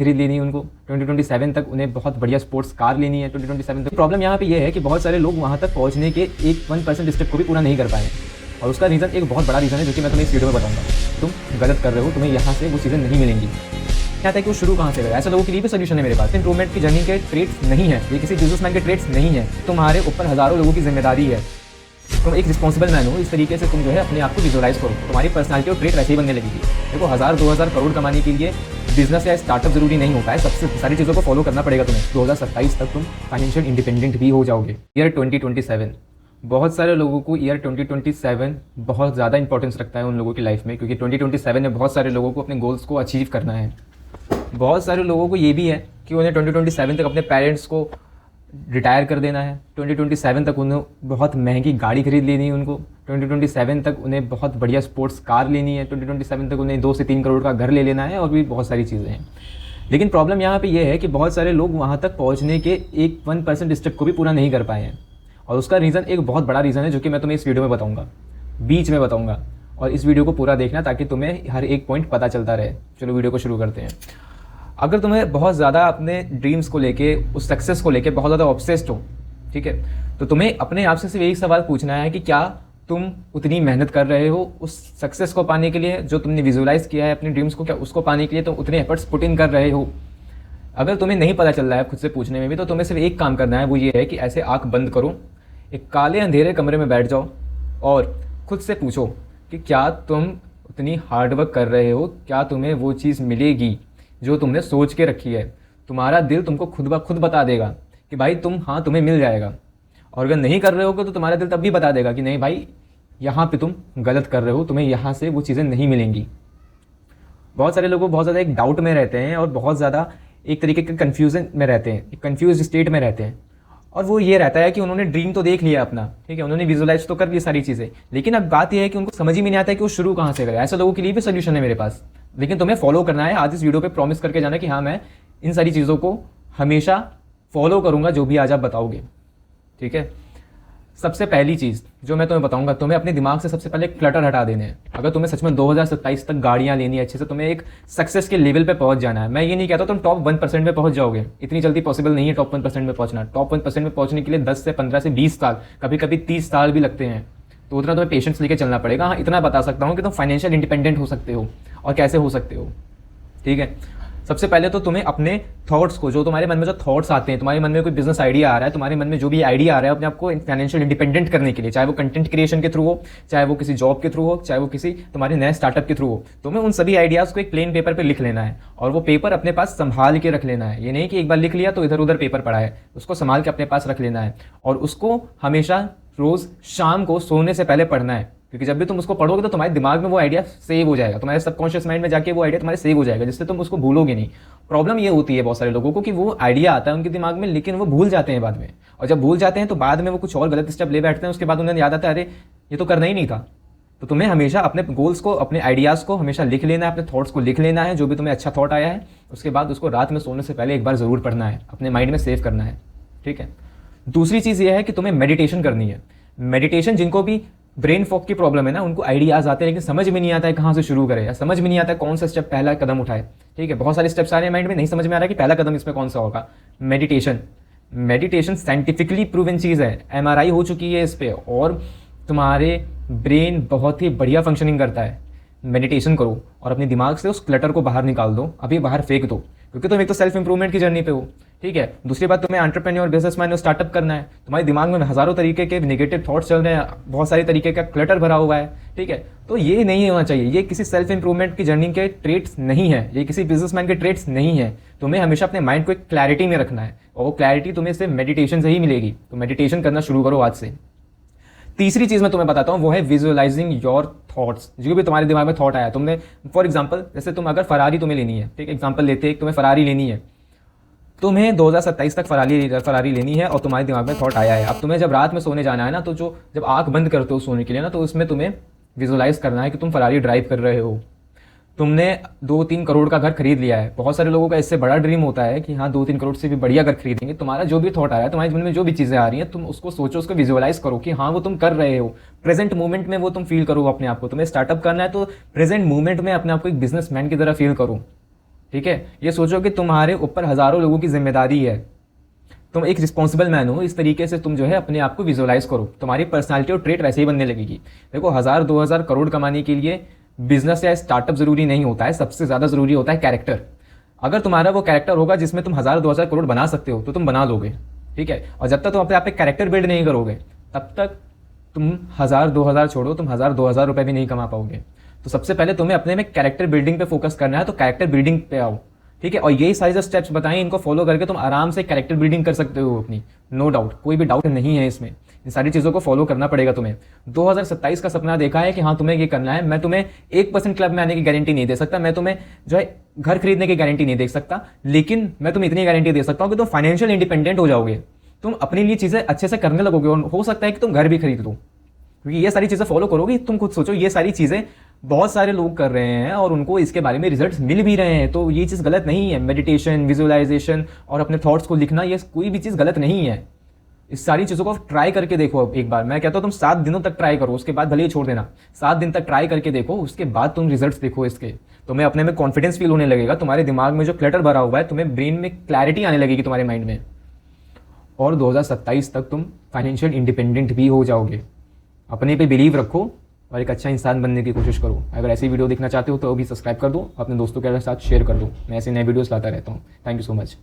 खरीद लेनी है उनको, 2027 तक उन्हें बहुत बढ़िया स्पोर्ट्स कार लेनी है 2027 तक। प्रॉब्लम यहाँ पे ये है कि बहुत सारे लोग वहाँ तक पहुँचने के 1% स्टेप को भी पूरा नहीं कर पाए, और उसका रीज़न एक बहुत बड़ा रीज़न है जो कि मैं तुम्हें इस वीडियो में बताऊंगा। तुम गलत कर रहे हो, तुम्हें यहाँ से वो चीज़ें नहीं मिलेंगी। क्या था कि वो शुरू कहाँ से करें, ऐसे लोगों के लिए भी सोल्यूशन है मेरे पास। इंप्रूवमेंट की जर्नी के ट्रेड्स नहीं है, ये किसी बिजनेसमैन के ट्रेड्स नहीं है, तुम्हारे ऊपर हज़ारों लोगों की जिम्मेदारी है। तुम एक रिस्पॉन्सिबल मैन हो, इस तरीके से तुम जो है अपने आप को विजुअलाइज करो, तुम्हारी पर्सनालिटी और ट्रेड वैसे ही बनने लगेगी। देखो 1000-2000 करोड़ कमाने के लिए बिजनेस या स्टार्टअप जरूरी नहीं होता है, सबसे सारी चीज़ों को फॉलो करना पड़ेगा तुम्हें। 2027 तक तुम फाइनेंशियल इंडिपेंडेंट भी हो जाओगे। ईयर 2027, बहुत सारे लोगों को ईयर 2027 बहुत ज़्यादा इंपॉर्टेंस रखता है उन लोगों की लाइफ में, क्योंकि 2027 में बहुत सारे लोगों को अपने गोल्स को अचीव करना है। बहुत सारे लोगों को ये भी है कि उन्हें 2027 तक अपने पेरेंट्स को रिटायर कर देना है, 2027 तक उन्हें बहुत महंगी गाड़ी खरीद लेनी है उनको, 2027 तक उन्हें बहुत बढ़िया स्पोर्ट्स कार लेनी है, 2027 तक उन्हें 2 से 3 करोड़ का घर ले लेना है, और भी बहुत सारी चीज़ें हैं। लेकिन प्रॉब्लम यहाँ पे ये है कि बहुत सारे लोग वहाँ तक पहुँचने के 1% स्टेप को भी पूरा नहीं कर पाए हैं, और उसका रीज़न एक बहुत बड़ा रीज़न है जो कि मैं तुम्हें इस वीडियो में बताऊँगा, बीच में बताऊँगा। और इस वीडियो को पूरा देखना ताकि तुम्हें हर एक पॉइंट पता चलता रहे। चलो वीडियो को शुरू करते हैं। अगर तुम्हें बहुत ज़्यादा अपने ड्रीम्स को लेके, उस सक्सेस को लेके बहुत ज़्यादा ऑब्सेस्ड हो, ठीक है, तो तुम्हें अपने आप से सिर्फ यही सवाल पूछना है कि क्या तुम उतनी मेहनत कर रहे हो उस सक्सेस को पाने के लिए, जो तुमने विजुअलाइज किया है अपने ड्रीम्स को, क्या उसको पाने के लिए तुम उतने एफर्ट्स पुट इन कर रहे हो। अगर तुम्हें नहीं पता चल रहा है खुद से पूछने में भी, तो तुम्हें सिर्फ एक काम करना है, वो ये है कि ऐसे आँख बंद करो, एक काले अंधेरे कमरे में बैठ जाओ और खुद से पूछो कि क्या तुम उतनी हार्डवर्क कर रहे हो, क्या तुम्हें वो चीज़ मिलेगी जो तुमने सोच के रखी है। तुम्हारा दिल तुमको खुद ब खुद बता देगा कि भाई तुम्हें मिल जाएगा, और अगर नहीं कर रहे हो तो तुम्हारा दिल तब भी बता देगा कि नहीं भाई, यहाँ पे तुम गलत कर रहे हो, तुम्हें यहाँ से वो चीज़ें नहीं मिलेंगी। बहुत सारे लोग बहुत ज़्यादा एक डाउट में रहते हैं और बहुत ज़्यादा एक तरीके के कन्फ्यूज़न में रहते हैं, एक कन्फ्यूज स्टेट में रहते हैं, और वो ये रहता है कि उन्होंने ड्रीम तो देख लिया अपना, ठीक है, उन्होंने विजुअलाइज तो कर ली सारी चीज़ें, लेकिन अब बात यह है कि उनको समझ ही में नहीं आता है कि वो शुरू कहाँ से करें। ऐसे लोगों के लिए भी सोल्यूशन है मेरे पास, लेकिन तुम्हें फॉलो करना है। आज इस वीडियो पे प्रॉमिस करके जाना कि हाँ, मैं इन सारी चीज़ों को हमेशा फॉलो करूँगा जो भी आज आप बताओगे, ठीक है। सबसे पहली चीज़ जो मैं तुम्हें बताऊंगा, तुम्हें अपने दिमाग से सबसे पहले क्लटर हटा देने हैं। अगर तुम्हें सच में 2027 तक गाड़ियाँ लेनी है अच्छे से, तुम्हें एक सक्सेस के लेवल पे पहुंच जाना है। मैं ये नहीं कहता तुम टॉप 1% में पहुंच जाओगे, इतनी जल्दी पॉसिबल नहीं है टॉप 1% में पहुंचना। टॉप 1% में पहुंचने के लिए 10 से 15 से 20 साल, कभी कभी 30 साल भी लगते हैं, तो उतना तुम्हें पेशेंस लेके चलना पड़ेगा। हाँ, इतना बता सकता हूँ कि तुम फाइनेंशियल इंडिपेंडेंट हो सकते हो, और कैसे हो सकते हो, ठीक है। सबसे पहले तो तुम्हें अपने थॉट्स को, जो तुम्हारे मन में जो थॉट्स आते हैं, तुम्हारे मन में कोई बिजनेस आइडिया आ रहा है, तुम्हारे मन में जो भी आइडिया आ रहा है अपने आपको फाइनेंशियल इंडिपेंडेंट करने के लिए, चाहे वो कंटेंट क्रिएशन के थ्रू हो, चाहे वो किसी जॉब के थ्रू हो, चाहे वो किसी तुम्हारे नए स्टार्टअप के थ्रू हो, तुम्हें उन सभी आइडियाज़ को एक प्लेन पेपर पर लिख लेना है, और वो पेपर अपने पास संभाल के रख लेना है। ये नहीं कि एक बार लिख लिया तो इधर उधर पेपर पड़ा है, उसको संभाल के अपने पास रख लेना है, और उसको हमेशा रोज़ शाम को सोने से पहले पढ़ना है, क्योंकि जब भी तुम उसको पढ़ोगे तो तुम्हारे दिमाग में वो आइडिया सेव हो जाएगा, तुम्हारे सबकॉन्शियस माइंड में जाके वो आइडिया तुम्हारे सेव हो जाएगा, जिससे तुम उसको भूलोगे नहीं। प्रॉब्लम ये होती है बहुत सारे लोगों को कि वो आइडिया आता है उनके दिमाग में, लेकिन वो भूल जाते हैं बाद में, और जब भूल जाते हैं तो बाद में वो कुछ और गलत स्टेप ले बैठते हैं। उसके बाद उन्हें याद आता है अरे ये तो करना ही नहीं था। तो तुम्हें हमेशा अपने गोल्स को, अपने आइडियाज़ को हमेशा लिख लेना है, अपने थॉट्स को लिख लेना है, जो भी तुम्हें अच्छा थॉट आया है, उसके बाद उसको रात में सोने से पहले एक बार ज़रूर पढ़ना है, अपने माइंड में सेव करना है, ठीक है। दूसरी चीज़ ये है कि तुम्हें मेडिटेशन करनी है। मेडिटेशन, जिनको भी ब्रेन फॉग की प्रॉब्लम है ना, उनको आइडियाज़ आते हैं लेकिन समझ में नहीं आता है कहाँ से शुरू करें, या समझ में नहीं आता है कौन सा स्टेप पहला कदम उठाए, ठीक है। बहुत सारे स्टेप्स आ रहे हैं माइंड में, नहीं समझ में आ रहा है कि पहला कदम इसमें कौन सा होगा। मेडिटेशन साइंटिफिकली प्रूवन चीज़ है, MRI हो चुकी है इस पर, और तुम्हारे ब्रेन बहुत ही बढ़िया फंक्शनिंग करता है। मेडिटेशन करो और अपने दिमाग से उस क्लटर को बाहर निकाल दो, अभी बाहर फेंक दो, क्योंकि तुम एक तो सेल्फ इंप्रूवमेंट की जर्नी पे हो, ठीक है। दूसरी बात, तुम्हें एंटरप्रेन्योर, बिजनेसमैन, स्टार्टअप करना है, तुम्हारे दिमाग में हज़ारों तरीके के नेगेटिव थॉट्स चल रहे हैं, बहुत सारे तरीके का क्लटर भरा हुआ है, ठीक है। तो ये नहीं होना चाहिए, ये किसी सेल्फ इंप्रूवमेंट की जर्नी के ट्रेट्स नहीं है, ये किसी बिजनेसमैन के ट्रेट्स नहीं है। तुम्हें हमेशा अपने माइंड को एक क्लैरिटी में रखना है, और वो क्लैरिटी तुम्हें सिर्फ मेडिटेशन से ही मिलेगी। तो मेडिटेशन करना शुरू करो आज से। तीसरी चीज़ मैं तुम्हें बताता हूँ, वो है विजुअलाइजिंग योर थॉट्स। जो भी तुम्हारे दिमाग में थॉट आया, तुमने फॉर एग्जांपल, जैसे तुम अगर फरारी तुम्हें लेनी है, ठीक, एग्जांपल लेते हैं, तुम्हें फरारी लेनी है, तुम्हें 2027 तक फरारी लेनी है, और तुम्हारे दिमाग में थॉट आया है। अब तुम्हें जब रात में सोने जाना है ना, तो जब आंख बंद करते हो सोने के लिए ना, तो उसमें तुम्हें विजुअलाइज करना है कि तुम फरारी ड्राइव कर रहे हो, तुमने 2-3 करोड़ का घर खरीद लिया है। बहुत सारे लोगों का इससे बड़ा ड्रीम होता है कि हाँ 2-3 करोड़ से भी बढ़िया घर खरीदेंगे। तुम्हारा जो भी थॉट आ रहा है, तुम्हारे मन में जो भी चीज़ें आ रही हैं, तुम उसको सोचो, उसको विजुअलाइज करो कि हाँ वो तुम कर रहे हो, प्रेजेंट मोमेंट में वो तुम फील करो अपने आप को। तुम्हें स्टार्टअप करना है तो प्रेजेंट मोमेंट में अपने आप को एक बिजनेसमैन की तरह फील करो, ठीक है, ये सोचो कि तुम्हारे ऊपर हज़ारों लोगों की जिम्मेदारी है, तुम एक रिस्पॉन्सिबल मैन हो। इस तरीके से तुम जो है अपने आप को विजुअलाइज करो, तुम्हारी पर्सनालिटी और ट्रेट वैसे ही बनने लगेगी। देखो 1000-2000 करोड़ कमाने के लिए बिजनेस या स्टार्टअप जरूरी नहीं होता है, सबसे ज़्यादा जरूरी होता है कैरेक्टर। अगर तुम्हारा वो कैरेक्टर होगा जिसमें तुम 1000-2000 करोड़ बना सकते हो तो तुम बना लोगे, ठीक है। और जब तक तुम अपने आप पे कैरेक्टर बिल्ड नहीं करोगे तब तक तुम 1000-2000 छोड़ो, तुम 1000-2000 रुपए भी नहीं कमा पाओगे। तो सबसे पहले तुम्हें अपने में कैरेक्टर बिल्डिंग पे फोकस करना है, तो कैरेक्टर बिल्डिंग पे आओ, ठीक है। और यही सारी जो स्टेप्स बताएं इनको फॉलो करके तुम आराम से कैरेक्टर बिल्डिंग कर सकते हो अपनी, नो डाउट, कोई भी डाउट नहीं है इसमें। इन सारी चीज़ों को फॉलो करना पड़ेगा तुम्हें। 2027 का सपना देखा है कि हाँ तुम्हें ये करना है। मैं तुम्हें 1% क्लब में आने की गारंटी नहीं दे सकता, मैं तुम्हें जो है घर खरीदने की गारंटी नहीं दे सकता, लेकिन मैं तुम्हें इतनी गारंटी दे सकता हूँ कि तुम फाइनेंशियल इंडिपेंडेंट हो जाओगे, तुम अपने लिए चीज़ें अच्छे से करने लगोगे और हो सकता है कि तुम घर भी खरीद लो, क्योंकि ये सारी चीज़ें फॉलो करोगे। तुम खुद सोचो, ये सारी चीज़ें बहुत सारे लोग कर रहे हैं और उनको इसके बारे में रिजल्ट्स मिल भी रहे हैं, तो ये चीज़ गलत नहीं है। मेडिटेशन, विजुअलाइजेशन और अपने थॉट्स को लिखना, ये कोई भी चीज़ गलत नहीं है। इस सारी चीज़ों को ट्राई करके देखो। अब एक बार मैं कहता हूँ तुम 7 दिनों तक ट्राई करो, उसके बाद भले ही छोड़ देना। 7 दिन तक ट्राई करके देखो, उसके बाद तुम रिजल्ट्स देखो इसके, तुम्हें अपने में कॉन्फिडेंस फील होने लगेगा, तुम्हारे दिमाग में जो क्लटर भरा हुआ है, तुम्हें ब्रेन में क्लैरिटी आने लगेगी तुम्हारे माइंड में, और 2027 तक तुम फाइनेंशियल इंडिपेंडेंट भी हो जाओगे। अपने पे बिलीव रखो और एक अच्छा इंसान बनने की कोशिश करो। अगर ऐसी वीडियो देखना चाहते हो तो अभी सब्सक्राइब कर दो, अपने दोस्तों के साथ शेयर कर दो। मैं ऐसे नए वीडियोस लाता रहता हूँ। Thank you so much.